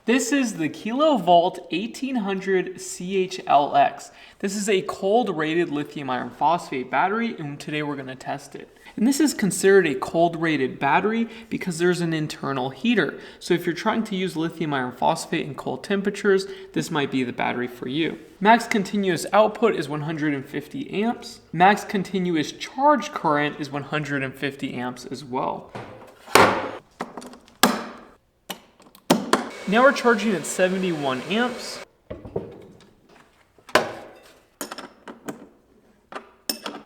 This is the Kilovault 1800 CHLX. This is a cold rated lithium iron phosphate battery, and today we're going to test it. And this is considered a cold rated battery because there's an internal heater. So if you're trying to use lithium iron phosphate in cold temperatures, this might be the battery for you. Max continuous output is 150 amps. Max continuous charge current is 150 amps as well. Now we're charging at 71 amps. I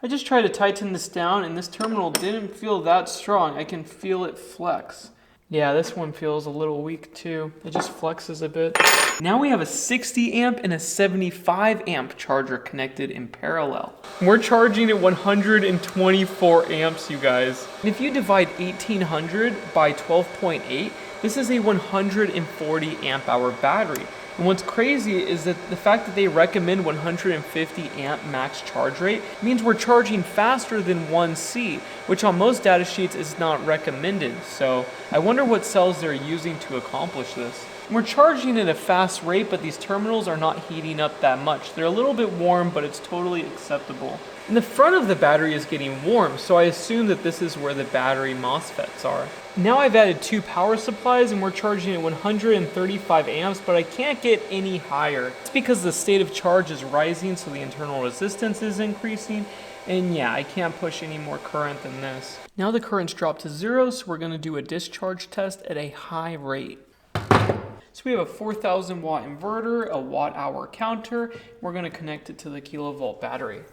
just tried to tighten this down and this terminal didn't feel that strong. I can feel it flex. Yeah, this one feels a little weak too. It just flexes a bit. Now we have a 60 amp and a 75 amp charger connected in parallel. We're charging at 124 amps, you guys. And if you divide 1800 by 12.8, this is a 140 amp hour battery. And what's crazy is that the fact that they recommend 150 amp max charge rate means we're charging faster than 1C, which on most data sheets is not recommended. So I wonder what cells they're using to accomplish this. We're charging at a fast rate, but these terminals are not heating up that much. They're a little bit warm, but it's totally acceptable. And the front of the battery is getting warm, so I assume that this is where the battery MOSFETs are. Now I've added two power supplies and we're charging at 135 amps, but I can't get any higher. It's because the state of charge is rising, so the internal resistance is increasing. And yeah, I can't push any more current than this. Now the current's dropped to 0, so we're gonna do a discharge test at a high rate. So we have a 4,000 watt inverter, a watt hour counter. We're gonna connect it to the Kilovault battery.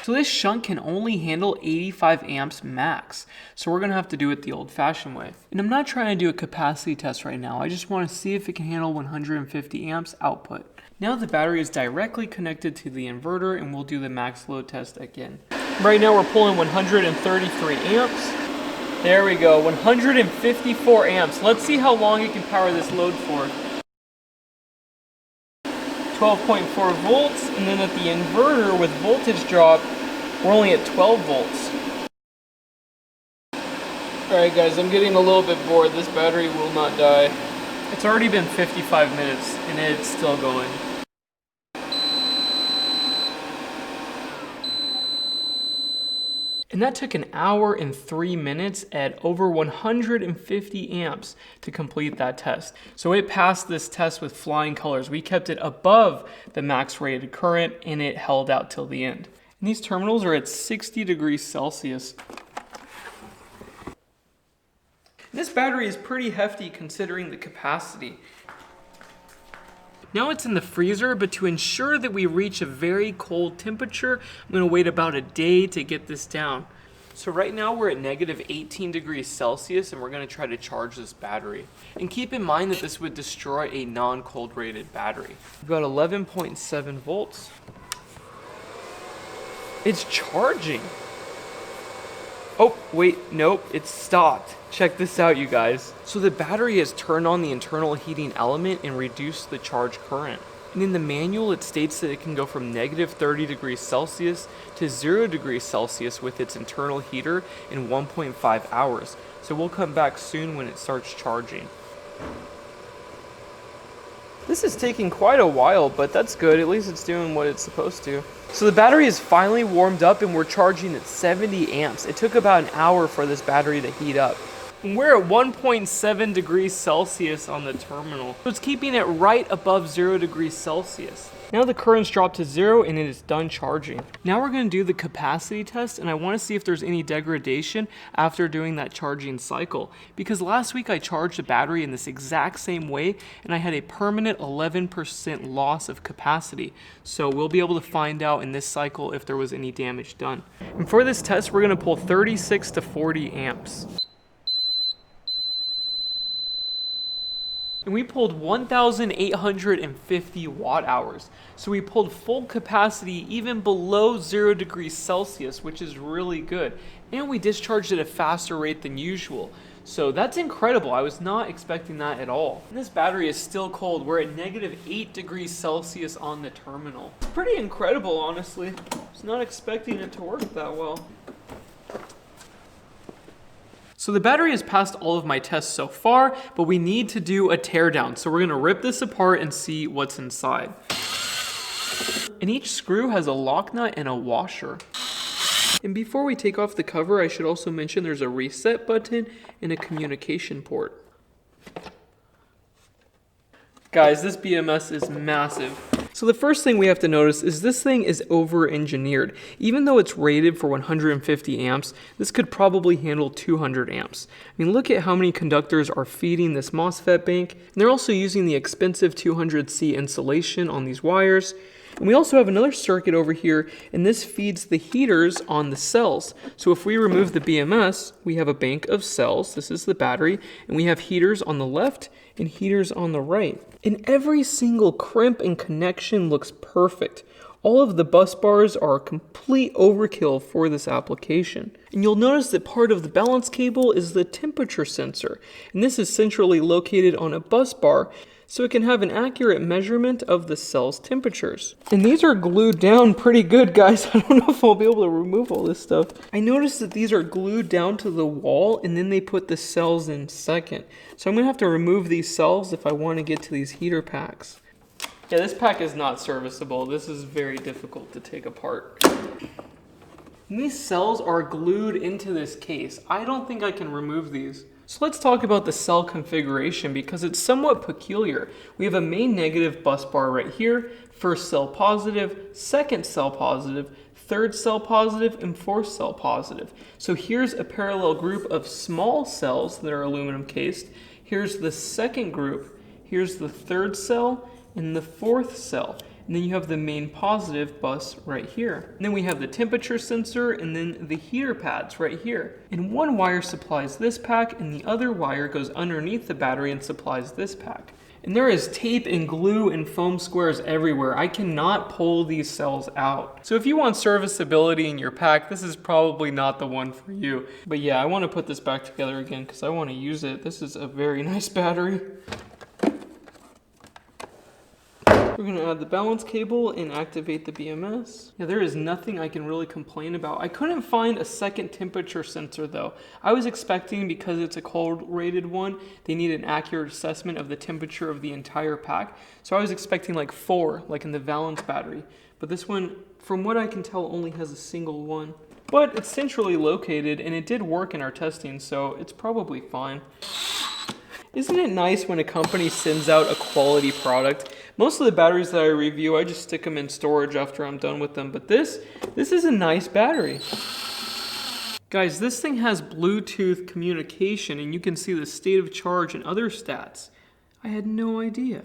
So this shunt can only handle 85 amps max. So we're gonna have to do it the old fashioned way. And I'm not trying to do a capacity test right now. I just wanna see if it can handle 150 amps output. Now the battery is directly connected to the inverter and we'll do the max load test again. Right now we're pulling 133 amps. There we go, 154 amps. Let's see how long it can power this load for. 12.4 volts, and then at the inverter with voltage drop, we're only at 12 volts. Alright guys, I'm getting a little bit bored. This battery will not die. It's already been 55 minutes, and it's still going. And that took an hour and 3 minutes at over 150 amps to complete that test. So it passed this test with flying colors. We kept it above the max rated current and it held out till the end. And these terminals are at 60 degrees Celsius. This battery is pretty hefty considering the capacity. Now it's in the freezer, but to ensure that we reach a very cold temperature, I'm gonna wait about a day to get this down. So right now we're at negative 18 degrees Celsius and we're gonna try to charge this battery. And keep in mind that this would destroy a non-cold rated battery. We've got 11.7 volts. It's charging. Oh, wait, nope, it's stopped. Check this out, you guys. So the battery has turned on the internal heating element and reduced the charge current. And in the manual, it states that it can go from negative 30 degrees Celsius to 0 degrees Celsius with its internal heater in 1.5 hours. So we'll come back soon when it starts charging. This is taking quite a while, but that's good. At least it's doing what it's supposed to. So the battery is finally warmed up and we're charging at 70 amps. It took about an hour for this battery to heat up. And we're at 1.7 degrees Celsius on the terminal. So it's keeping it right above 0 degrees Celsius. Now the current's dropped to 0 and it is done charging. Now we're gonna do the capacity test and I wanna see if there's any degradation after doing that charging cycle. Because last week I charged a battery in this exact same way and I had a permanent 11% loss of capacity. So we'll be able to find out in this cycle if there was any damage done. And for this test, we're gonna pull 36 to 40 amps. And we pulled 1,850 watt hours. So we pulled full capacity even below 0 degrees Celsius, which is really good. And we discharged at a faster rate than usual. So that's incredible. I was not expecting that at all. And this battery is still cold. We're at negative 8 degrees Celsius on the terminal. Pretty incredible, honestly. I was not expecting it to work that well. So the battery has passed all of my tests so far, but we need to do a teardown. So we're gonna rip this apart and see what's inside. And each screw has a lock nut and a washer. And before we take off the cover, I should also mention there's a reset button and a communication port. Guys, this BMS is massive. So the first thing we have to notice is this thing is over-engineered. Even though it's rated for 150 amps, this could probably handle 200 amps. I mean, look at how many conductors are feeding this MOSFET bank. And they're also using the expensive 200C insulation on these wires. And we also have another circuit over here, and this feeds the heaters on the cells. So if we remove the BMS, we have a bank of cells. This is the battery, and we have heaters on the left and heaters on the right. And every single crimp and connection looks perfect. All of the bus bars are complete overkill for this application. And you'll notice that part of the balance cable is the temperature sensor. And this is centrally located on a bus bar, so it can have an accurate measurement of the cell's temperatures. And these are glued down pretty good, guys. I don't know if I'll be able to remove all this stuff. I noticed that these are glued down to the wall, and then they put the cells in second. So I'm gonna have to remove these cells if I want to get to these heater packs. Yeah, this pack is not serviceable. This is very difficult to take apart. And these cells are glued into this case. I don't think I can remove these. So let's talk about the cell configuration because it's somewhat peculiar. We have a main negative bus bar right here, first cell positive, second cell positive, third cell positive, and fourth cell positive. So here's a parallel group of small cells that are aluminum cased. Here's the second group, here's the third cell, and the fourth cell. And then you have the main positive bus right here. And then we have the temperature sensor and then the heater pads right here. And one wire supplies this pack and the other wire goes underneath the battery and supplies this pack. And there is tape and glue and foam squares everywhere. I cannot pull these cells out. So if you want serviceability in your pack, this is probably not the one for you. But yeah, I want to put this back together again because I want to use it. This is a very nice battery. We're going to add the balance cable and activate the BMS. Yeah, there is nothing I can really complain about. I couldn't find a second temperature sensor though. I was expecting, because it's a cold rated one, they need an accurate assessment of the temperature of the entire pack. So I was expecting like 4, like in the Valence battery. But this one, from what I can tell, only has a single one. But it's centrally located and it did work in our testing, so it's probably fine. Isn't it nice when a company sends out a quality product? Most of the batteries that I review, I just stick them in storage after I'm done with them. But this is a nice battery. Guys, this thing has Bluetooth communication and you can see the state of charge and other stats. I had no idea.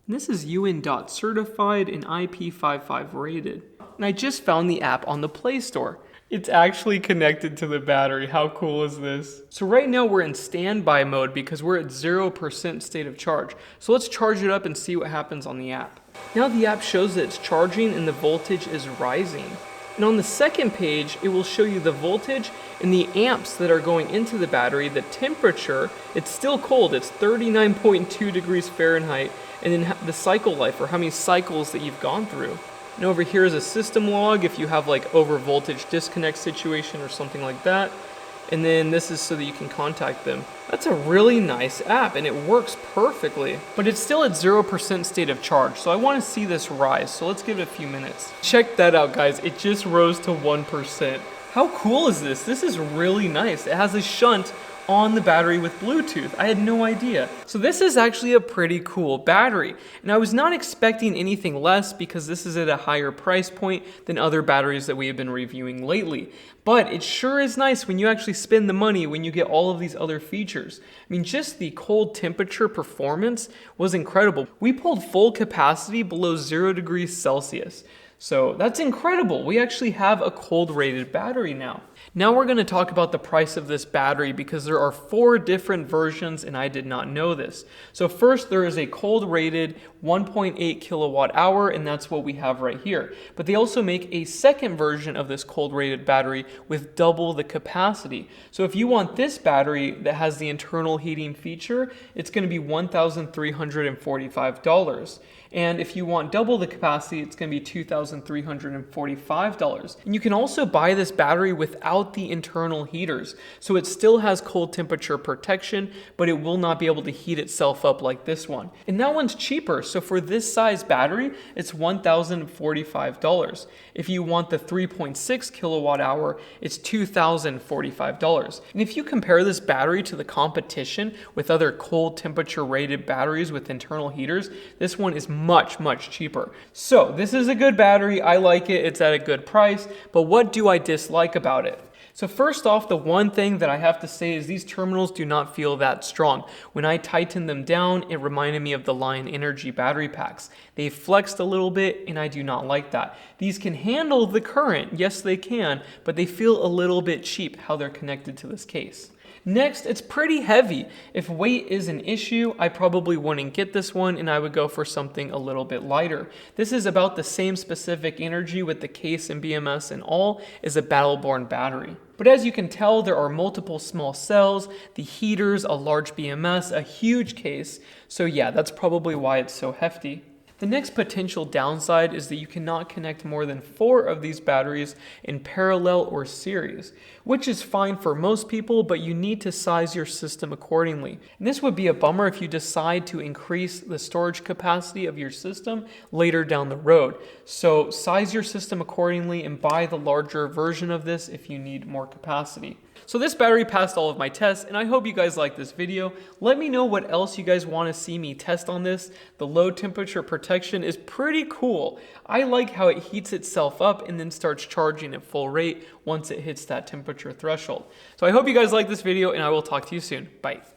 And this is UN.DOT certified and IP55 rated. And I just found the app on the Play Store. It's actually connected to the battery. How cool is this? So right now we're in standby mode because we're at 0% state of charge. So let's charge it up and see what happens on the app. Now the app shows that it's charging and the voltage is rising. And on the second page, it will show you the voltage and the amps that are going into the battery, the temperature. It's still cold, it's 39.2 degrees Fahrenheit, and then the cycle life, or how many cycles that you've gone through. And over here is a system log if you have like over voltage disconnect situation or something like that. And then this is so that you can contact them. That's a really nice app and it works perfectly. But it's still at 0% state of charge, so I want to see this rise. So let's give it a few minutes. Check that out, guys. It just rose to 1%. How cool is this? This is really nice. It has a shunt on the battery with Bluetooth. I had no idea. So this is actually a pretty cool battery. And I was not expecting anything less because this is at a higher price point than other batteries that we have been reviewing lately. But it sure is nice when you actually spend the money when you get all of these other features. I mean, just the cold temperature performance was incredible. We pulled full capacity below 0 degrees Celsius. So that's incredible. We actually have a cold rated battery now. Now we're going to talk about the price of this battery because there are 4 different versions and I did not know this. So first there is a cold rated 1.8 kilowatt hour and that's what we have right here. But they also make a second version of this cold rated battery with double the capacity. So if you want this battery that has the internal heating feature, it's going to be $1,345. And if you want double the capacity, it's going to be $2,345. And you can also buy this battery without without the internal heaters. So it still has cold temperature protection, but it will not be able to heat itself up like this one. And that one's cheaper. So for this size battery, it's $1,045. If you want the 3.6 kilowatt hour, it's $2,045. And if you compare this battery to the competition with other cold temperature rated batteries with internal heaters, this one is much, much cheaper. So this is a good battery. I like it. It's at a good price. But what do I dislike about it? So first off, the one thing that I have to say is these terminals do not feel that strong. When I tightened them down, it reminded me of the Lion Energy battery packs. They flexed a little bit and I do not like that. These can handle the current, yes they can, but they feel a little bit cheap how they're connected to this case. Next, it's pretty heavy. If weight is an issue, I probably wouldn't get this one and I would go for something a little bit lighter. This is about the same specific energy with the case and BMS and all as a Battleborn battery. But as you can tell, there are multiple small cells, the heaters, a large BMS, a huge case. So yeah, that's probably why it's so hefty. The next potential downside is that you cannot connect more than 4 of these batteries in parallel or series, which is fine for most people, but you need to size your system accordingly. And this would be a bummer if you decide to increase the storage capacity of your system later down the road. So size your system accordingly and buy the larger version of this if you need more capacity. So this battery passed all of my tests, and I hope you guys liked this video. Let me know what else you guys want to see me test on this. The low temperature protection is pretty cool. I like how it heats itself up and then starts charging at full rate once it hits that temperature threshold. So I hope you guys like this video, and I will talk to you soon. Bye.